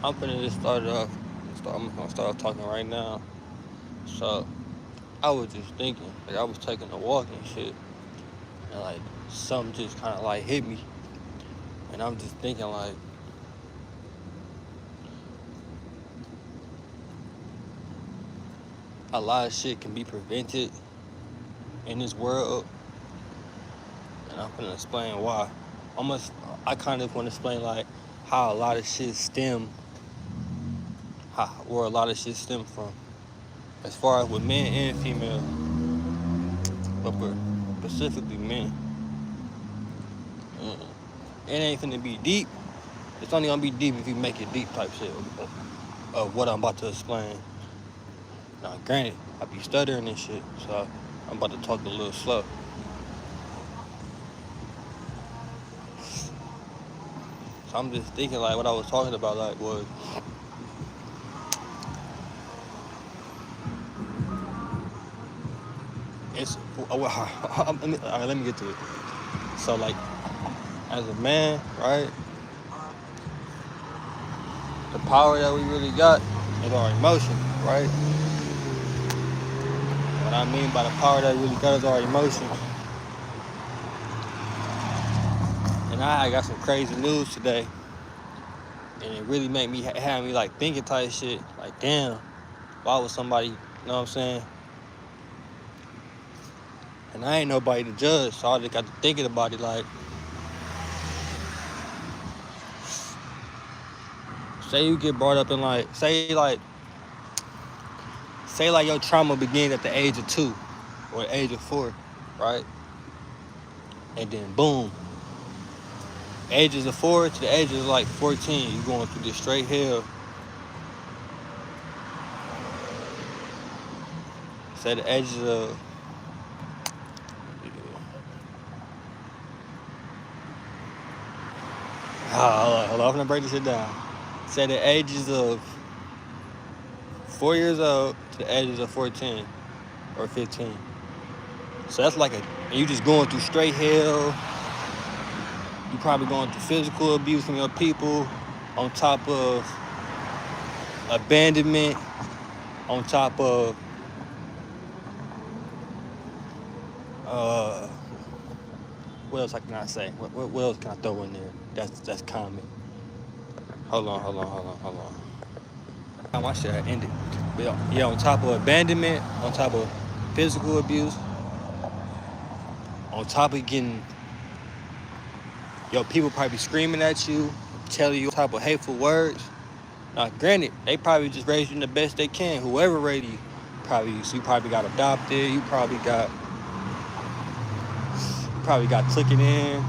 I'm finna just start off. I'm gonna start talking right now. So I was just thinking, like I was taking a walk and shit, and like something just kind of like hit me, and I'm just thinking like a lot of shit can be prevented in this world, and I'm gonna explain why. Almost, I kind of want to explain like how a lot of shit where a lot of shit stem from, as far as with men and female, but specifically men. Mm. It ain't finna be deep. It's only gonna be deep if you make it deep type shit of what I'm about to explain. Now, granted, I be stuttering and shit, so I'm about to talk a little slow. So I'm just thinking like what I was talking about like was it's let me get to it. So like as a man, right, the power that we really got is our emotion, right? What I mean by the power that we really got is our emotion. And I got some crazy news today, and it really made me have me like thinking type shit. Like damn, why would somebody, you know what I'm saying? And I ain't nobody to judge, so I just got to thinking about it. Like, say you get brought up in like, say like your trauma begins at the age of 2 or the age of 4, right? And then boom, ages of 4 to the ages of like 14, you going through this straight hell. Say the ages of hold on, I'm gonna break this shit down. Say the ages of 4 years old to the ages of 14 or 15. So that's like you just going through straight hell. You probably going through physical abuse from your people, on top of abandonment, on top of uh, what else can I say? What else can I throw in there? That's common. Hold on. My shit had ended. But yeah, on top of abandonment, on top of physical abuse, on top of getting your people probably screaming at you, telling you all type of hateful words. Now, granted, they probably just raised you the best they can. Whoever raised you, you probably got adopted. You probably got taken in.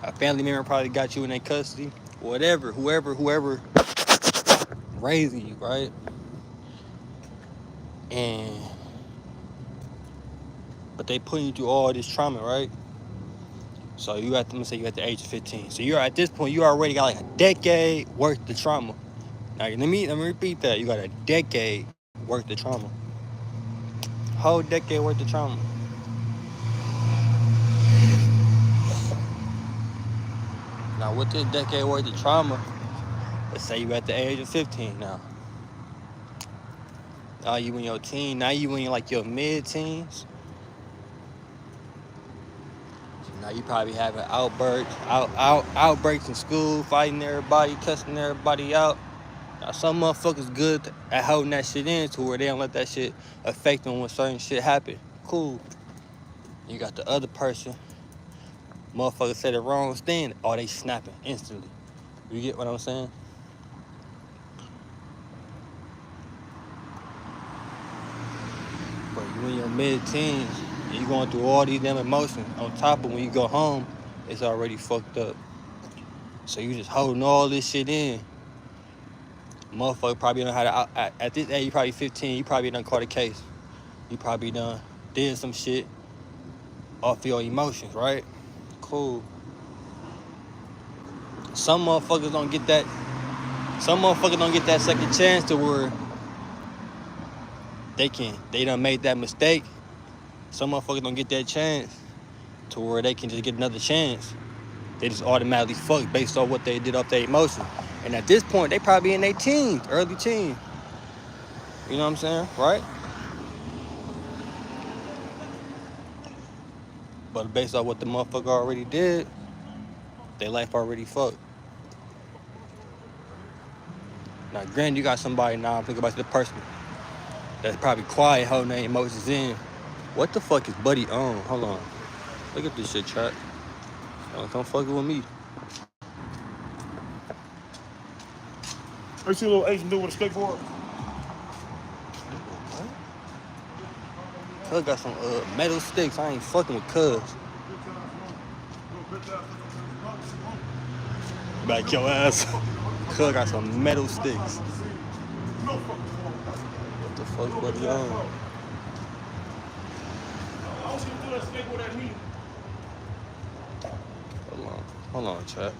A family member probably got you in their custody. Whatever, whoever raising you, right? And but they putting you through all this trauma, right? So you at them say you at the age of 15. So you're at this point you already got like a decade worth of trauma. Now let me repeat that. You got a decade worth of trauma. Whole decade worth of trauma. Now with this decade worth of trauma, let's say you at the age of 15 now. Now you in your teen, now you in like your mid-teens. Now you probably having outbreaks in school, fighting everybody, cussing everybody out. Now some motherfuckers good at holding that shit in to where they don't let that shit affect them when certain shit happen. Cool. You got the other person, motherfucker said the wrong thing, oh they snapping instantly. You get what I'm saying? But you in your mid-teens, and you going through all these damn emotions. On top of when you go home, it's already fucked up. So you just holding all this shit in. Motherfucker probably done had at this age, you probably 15, you probably done caught a case. You probably done did some shit off your emotions, right? Cool. Some motherfuckers don't get that. Some motherfuckers don't get that second chance to where they done made that mistake. Some motherfuckers don't get that chance to where they can just get another chance. They just automatically fuck based on what they did off their emotion. And at this point, they probably in their teens, early teens. You know what I'm saying? Right? But based on what the motherfucker already did, their life already fucked. Now, granted, you got somebody now, I'm thinking about the person that's probably quiet, holding their emotions in. What the fuck is Buddy on? Hold on. Look at this shit, chat. Don't fuck with me. I see a little Asian dude with a skateboard. Cuz got some metal sticks. I ain't fucking with Cuz. Back your ass. Cuz got some metal sticks. What the fuck, Buddy on? Hold on, chat.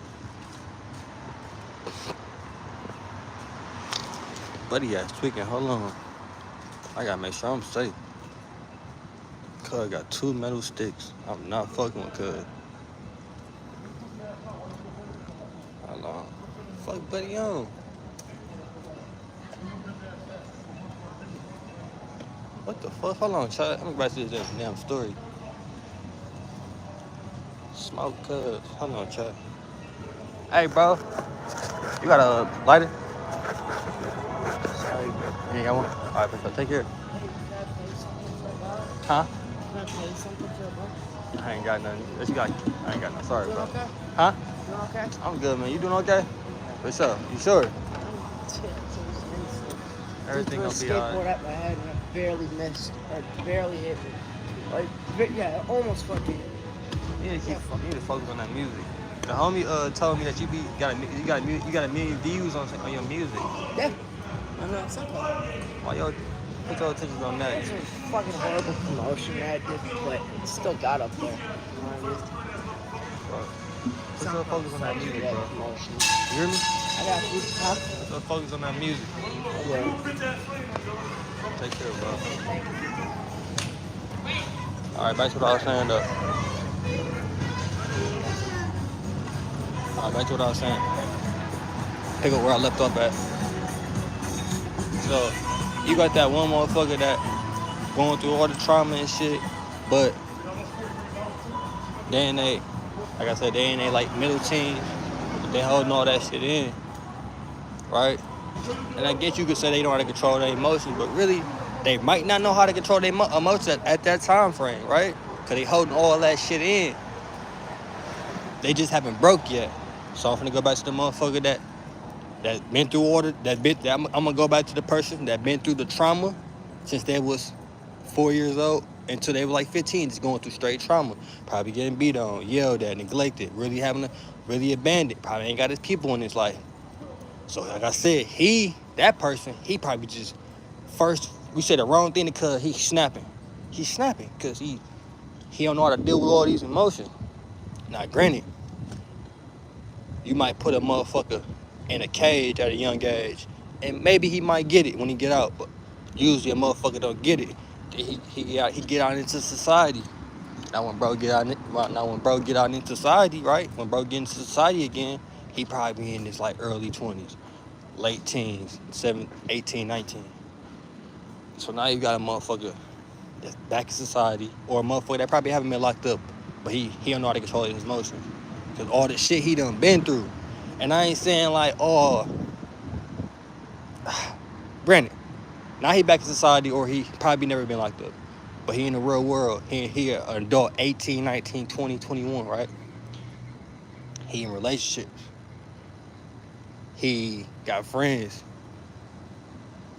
Buddy ass tweaking. Hold on. I gotta make sure I'm safe. Cuz got 2 metal sticks. I'm not fucking with Cuz. Hold on. Fuck Buddy on. What the fuck? Hold on, chat. Let me write this damn story. Smoke Cuz. Hold on, chat. Hey, bro. You got a lighter? Sorry. You ain't got one? Alright, so take care. Huh? I ain't got nothing. What you got? I ain't got nothing. Sorry, bro. Okay? Huh? You okay? I'm good, man. You doing okay? What's up? You sure? Everything gonna be alright. Skateboard at my head and I barely missed. I barely hit me. Like, yeah, almost fucking. You need to focus on that music. The homie told me that you got a million views on your music. Yeah. I know, it's okay. Why y'all put your attention on that? It's a fucking horrible promotion that I did, but it still got up there. You know what I mean? Put your focus on that music, bro. Promotion. You hear me? I got you. Huh? Put your focus on that music. Yeah. Take care, bro. Alright, back to what I was saying though. Alright, back to what I was saying. Pick up where I left off at. So, you got that one motherfucker that going through all the trauma and shit, but they in they, like I said, they in they like middle teens, but they holding all that shit in, right? And I guess you could say they know how to control their emotions, but really, they might not know how to control their emotions at that time frame, right? Because they holding all that shit in. They just haven't broke yet. So I'm finna go back to the motherfucker that been through all the, I'm gonna go back to the person that been through the trauma since they was 4 years old until they were like 15, just going through straight trauma. Probably getting beat on, yelled at, neglected, really abandoned. Probably ain't got his people in his life. So like I said, he probably just first, we said the wrong thing because he's snapping. He's snapping because he don't know how to deal with all these emotions. Now granted, you might put a motherfucker in a cage at a young age, and maybe he might get it when he get out, but usually a motherfucker don't get it. He get out into society. Now when bro get out into society, right? When bro get into society again, he probably in his like early 20s, late teens, 18, 19. So now you got a motherfucker that's back in society, or a motherfucker that probably haven't been locked up, but he don't know how to control his emotions. Because all the shit he done been through. And I ain't saying like, oh, granted, now he back in society, or he probably never been locked up. But he in the real world. He an adult, 18, 19, 20, 21, right? He in relationships. He got friends.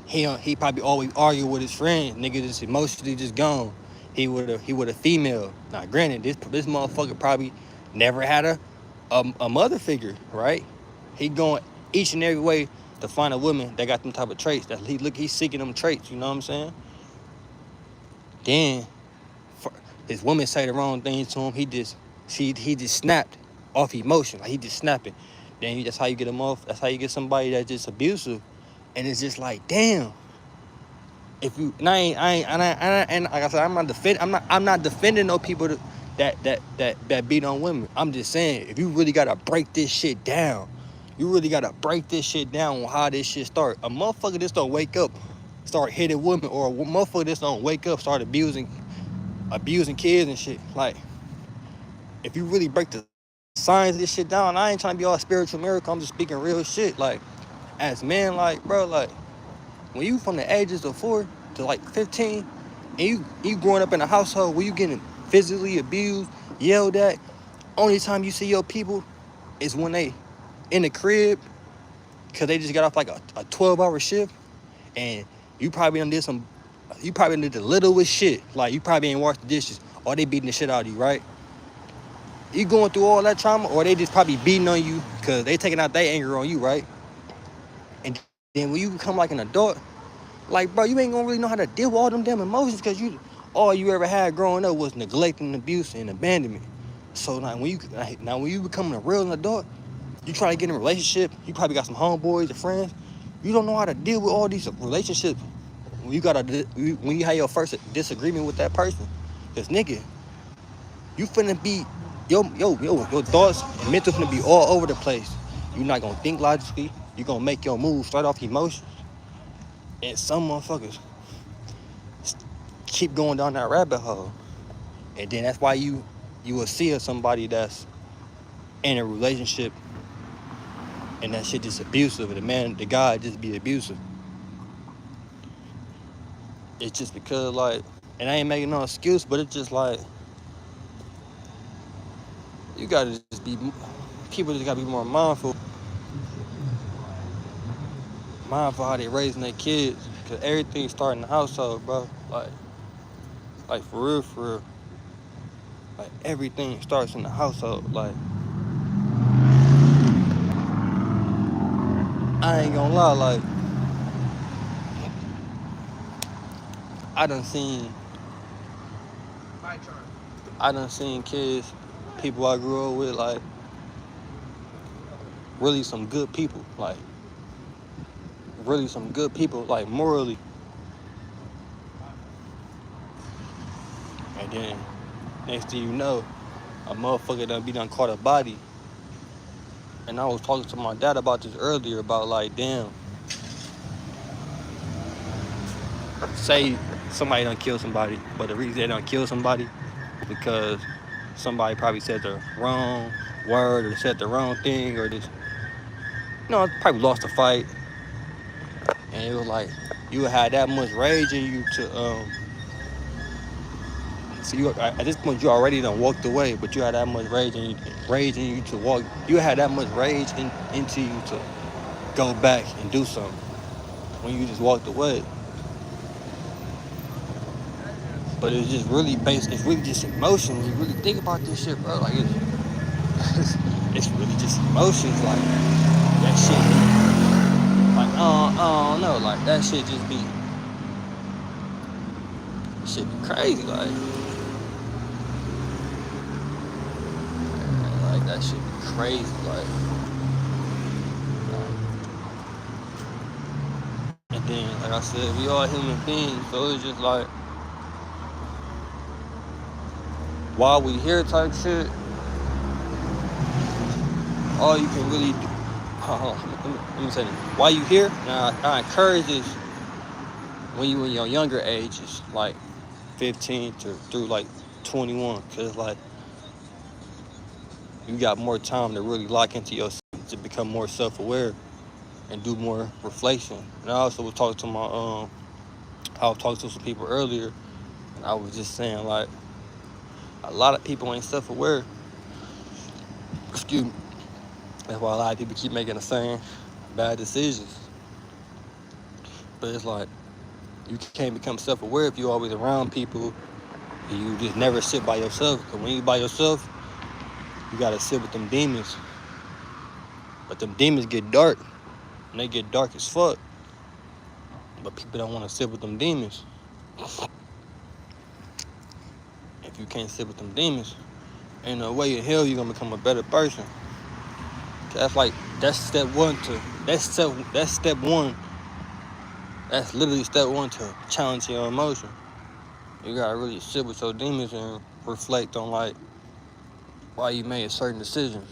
He probably always argue with his friends. Nigga just emotionally just gone. He with a female. Now granted, this motherfucker probably never had a mother figure, right? He going each and every way to find a woman that got them type of traits. That he's seeking them traits, you know what I'm saying? Then his woman say the wrong things to him. He just snapped off emotion. Like he just snapping. Then that's how you get him off. That's how you get somebody that's just abusive. And it's just like, damn. If you and like I said, I'm not defending no people that beat on women. I'm just saying, if you really gotta break this shit down, you really gotta break this shit down on how this shit start. A motherfucker just don't wake up, start hitting women, or a motherfucker just don't wake up, start abusing kids and shit. Like, if you really break the science of this shit down, I ain't trying to be all spiritual miracle. I'm just speaking real shit. Like, as men, like, bro, like, when you from the ages of 4 to like 15, and you growing up in a household where you getting physically abused, yelled at, only time you see your people is when they in the crib, because they just got off like a 12-hour shift, and you probably did the littlest shit. Like, you probably ain't washed the dishes, or they beating the shit out of you, right? You going through all that trauma, or they just probably beating on you because they taking out their anger on you, right? And then when you become like an adult, like, bro, you ain't gonna really know how to deal with all them damn emotions, because all you ever had growing up was neglect and abuse and abandonment. So now when you become a real adult, you try to get in a relationship, you probably got some homeboys or friends. You don't know how to deal with all these relationships when you have your first disagreement with that person. Because, nigga, you finna be, your thoughts and mental finna be all over the place. You're not gonna think logically. You're gonna make your move start off emotions. And some motherfuckers keep going down that rabbit hole. And then that's why you will see somebody that's in a relationship and that shit just abusive, and the guy just be abusive. It's just because, like, and I ain't making no excuse, but it's just like, you gotta just be, people just gotta be more mindful how they raising their kids, because everything starts in the household, bro. Like for real. Like, everything starts in the household. Like, I ain't gonna lie, like, I done seen kids, people I grew up with, like, really some good people, like, morally. And then, next thing you know, a motherfucker done caught a body. And I was talking to my dad about this earlier, about, like, damn, say somebody done kill somebody, but the reason they done kill somebody because somebody probably said the wrong word or said the wrong thing, or just, probably lost a fight. And it was like, you had that much rage in you to, so you, at this point, you already done walked away, but you had that much rage in you to walk. You had that much rage into you to go back and do something when you just walked away. But it's just really it's really just emotion. When you really think about this shit, bro, like, it's really just emotions. Like, that shit be, like, I don't know, like, that shit just be, shit be crazy, like that shit be crazy, like, and then, like I said, we all human beings, so it's just like, while we here type shit, all you can really do, let me say this, while you here, now I encourage this when you in your younger ages, like 15 through like 21, because, like, you got more time to really lock into yourself, to become more self-aware and do more reflection. And I also was talking to I was talking to some people earlier, and I was just saying, like, a lot of people ain't self-aware. Excuse me. That's why a lot of people keep making the same bad decisions. But it's like, you can't become self-aware if you're always around people and you just never sit by yourself. Because when you by yourself, you gotta sit with them demons. But them demons get dark, and they get dark as fuck. But people don't want to sit with them demons. If you can't sit with them demons, ain't no way in hell you're gonna become a better person. That's step one. That's literally step one to challenge your emotion. You gotta really sit with your demons and reflect on like why you made a certain decision.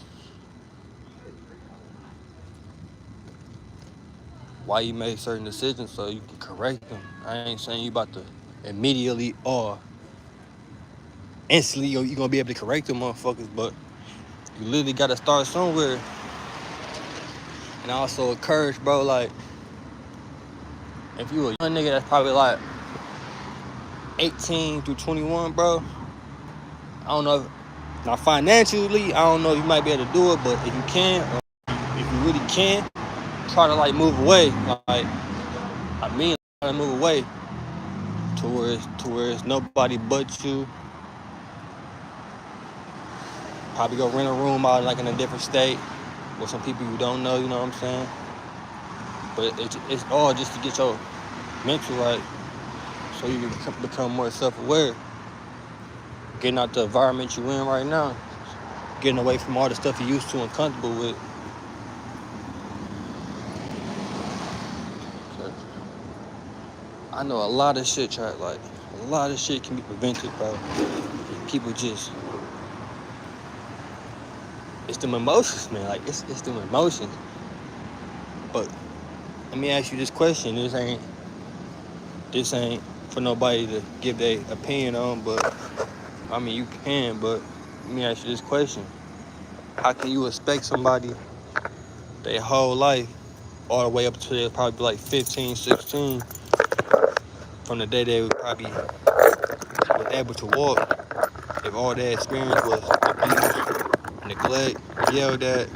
Why you made certain decisions so you can correct them. I ain't saying you about to immediately or instantly you gonna be able to correct them motherfuckers, but you literally gotta start somewhere. And I also encourage, bro, like, if you a young nigga that's probably like 18 through 21, bro, I don't know if, now financially, I don't know if you might be able to do it, but if you can, or if you really can, try to like move away. Like, try to move away to where it's nobody but you. Probably go rent a room out like in a different state with some people you don't know, you know what I'm saying? But it's all just to get your mental right so you can become more self-aware. Getting out the environment you in right now. Getting away from all the stuff you're used to and comfortable with. I know a lot of shit, like, a lot of shit can be prevented, bro. People just, it's them emotions, man. Like, it's them emotions. But let me ask you this question. This ain't for nobody to give their opinion on, but I mean, you can, but let me ask you this question. How can you expect somebody their whole life, all the way up to they're probably like 15, 16, from the day they would probably was able to walk, if all their experience was abuse, neglect, yelled at,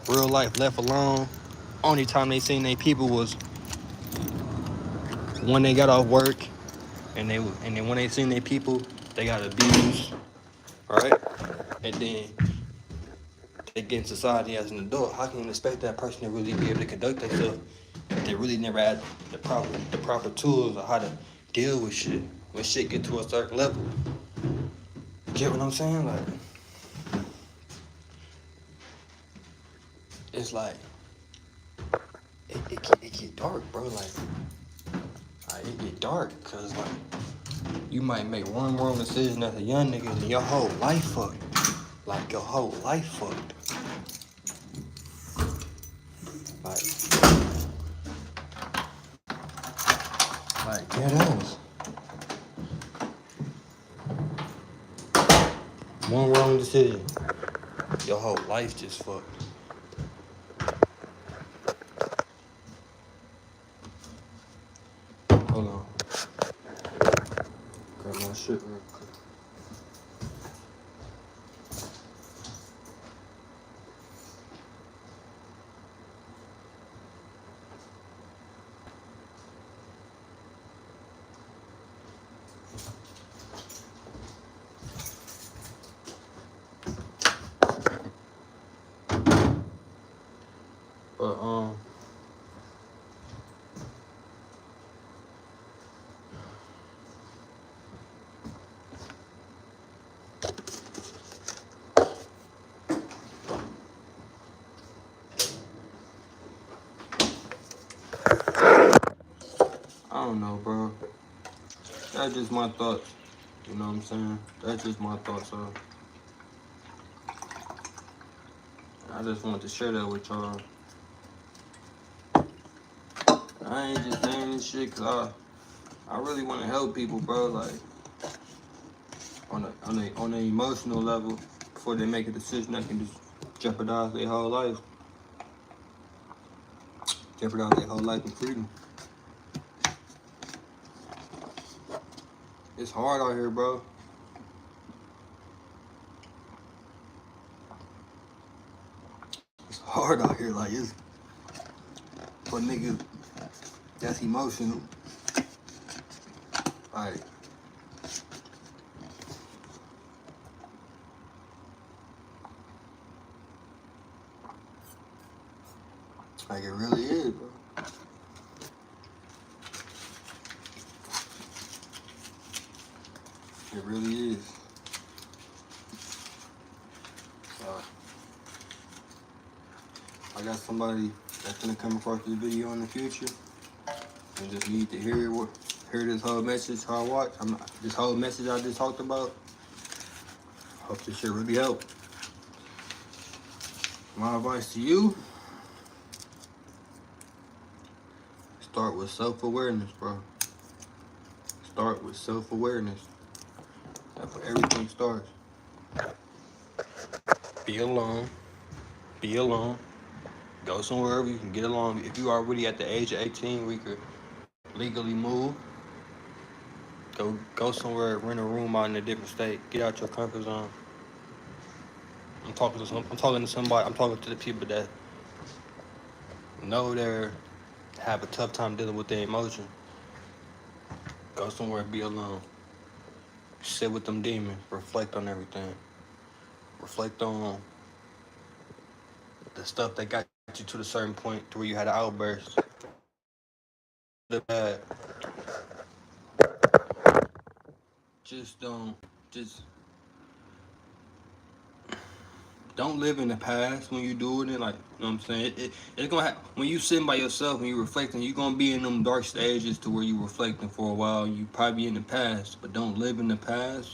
real life left alone, only time they seen their people was when they got off work, and then when they seen their people, they got abused, right? And then they get in society as an adult. How can you expect that person to really be able to conduct themselves if they really never had the proper tools or how to deal with shit when shit get to a certain level? You get what I'm saying? Like, it's like it get dark, bro. Like it get dark because like you might make one wrong decision as a young nigga and your whole life fucked. Like your whole life fucked. Like dead ass. One wrong decision, your whole life just fucked. Hold on. Grab my shit real quick. But I don't know, bro. That's just my thoughts. You know what I'm saying? That's just my thoughts, I just wanted to share that with y'all. I ain't just saying this shit because I really want to help people, bro. Like, on an emotional level, before they make a decision that can just jeopardize their whole life. Jeopardize their whole life and freedom. It's hard out here, bro. It's hard out here, like, it's for niggas that's emotional. Like it really is, bro. It really is. I got somebody that's gonna come across this video in the future and just need to hear this whole message, this whole message I just talked about. Hope this shit really helped. My advice to you, start with self-awareness, bro. Start with self-awareness. That's where everything starts. Be alone. Be alone. Go somewhere where you can get along. If you are already at the age of 18, we could legally move. Go somewhere, rent a room out in a different state. Get out your comfort zone. I'm talking to somebody. I'm talking to the people that know they have a tough time dealing with their emotion. Go somewhere, be alone. Sit with them demons. Reflect on everything. Reflect on the stuff that got you to the certain point to where you had an outburst. The bad. Just don't live in the past when you do it. And like, you know what I'm saying? It's gonna happen. When you sitting by yourself and you reflecting, you're gonna be in them dark stages to where you reflecting for a while. You probably be in the past, but don't live in the past.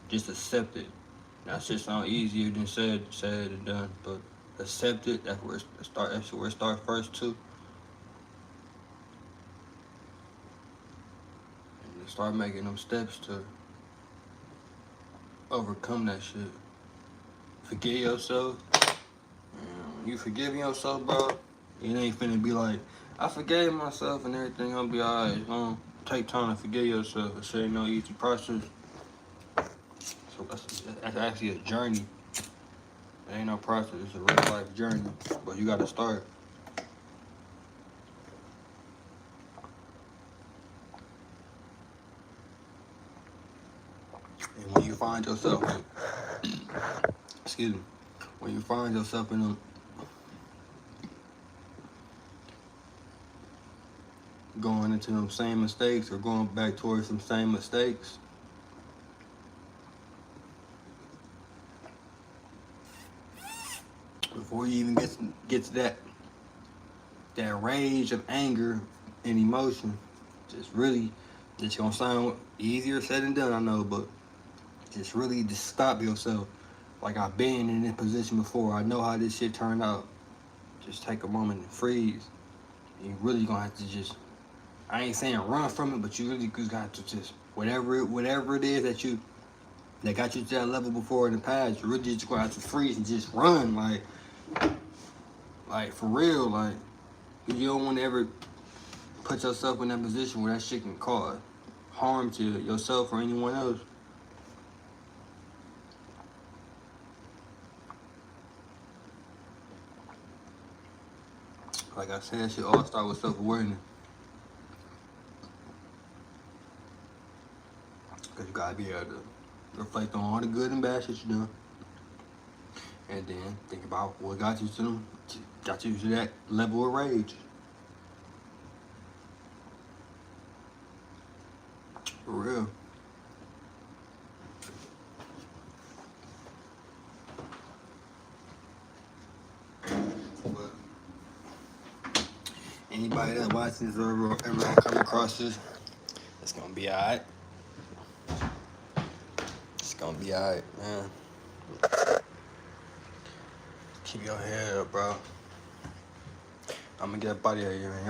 Just accept it. That shit sound easier than said and done, but accept it. That's where it start. That's where it start first too. And start making them steps to overcome that shit. Forgive yourself. You forgiving yourself, bro. It ain't finna be like, I forgave myself and everything, I'll be alright. Take time to forgive yourself. It ain't no easy process. So that's actually a journey. It ain't no process, it's a real life journey. But you gotta start. And when you find yourself, excuse me, when you find yourself in them, going into them same mistakes or going back towards some same mistakes, before you even get to that rage of anger and emotion, just gonna sound easier said than done, I know, but just stop yourself. Like, I've been in this position before. I know how this shit turned out. Just take a moment and freeze. You really gonna have to just, I ain't saying run from it, but you really got to just, whatever it is that got you to that level before in the past, you really just gonna have to freeze and just run, like for real, like, you don't want to ever put yourself in that position where that shit can cause harm to yourself or anyone else. Like I said, it should all start with self-awareness. Because you gotta be able to reflect on all the good and bad shit you done. And then think about what got you to that level of rage. For real. But anybody that watches this or ever come across this, it's gonna be alright. It's gonna be alright, man. Keep your head up, bro. I'm gonna get up out of here, man.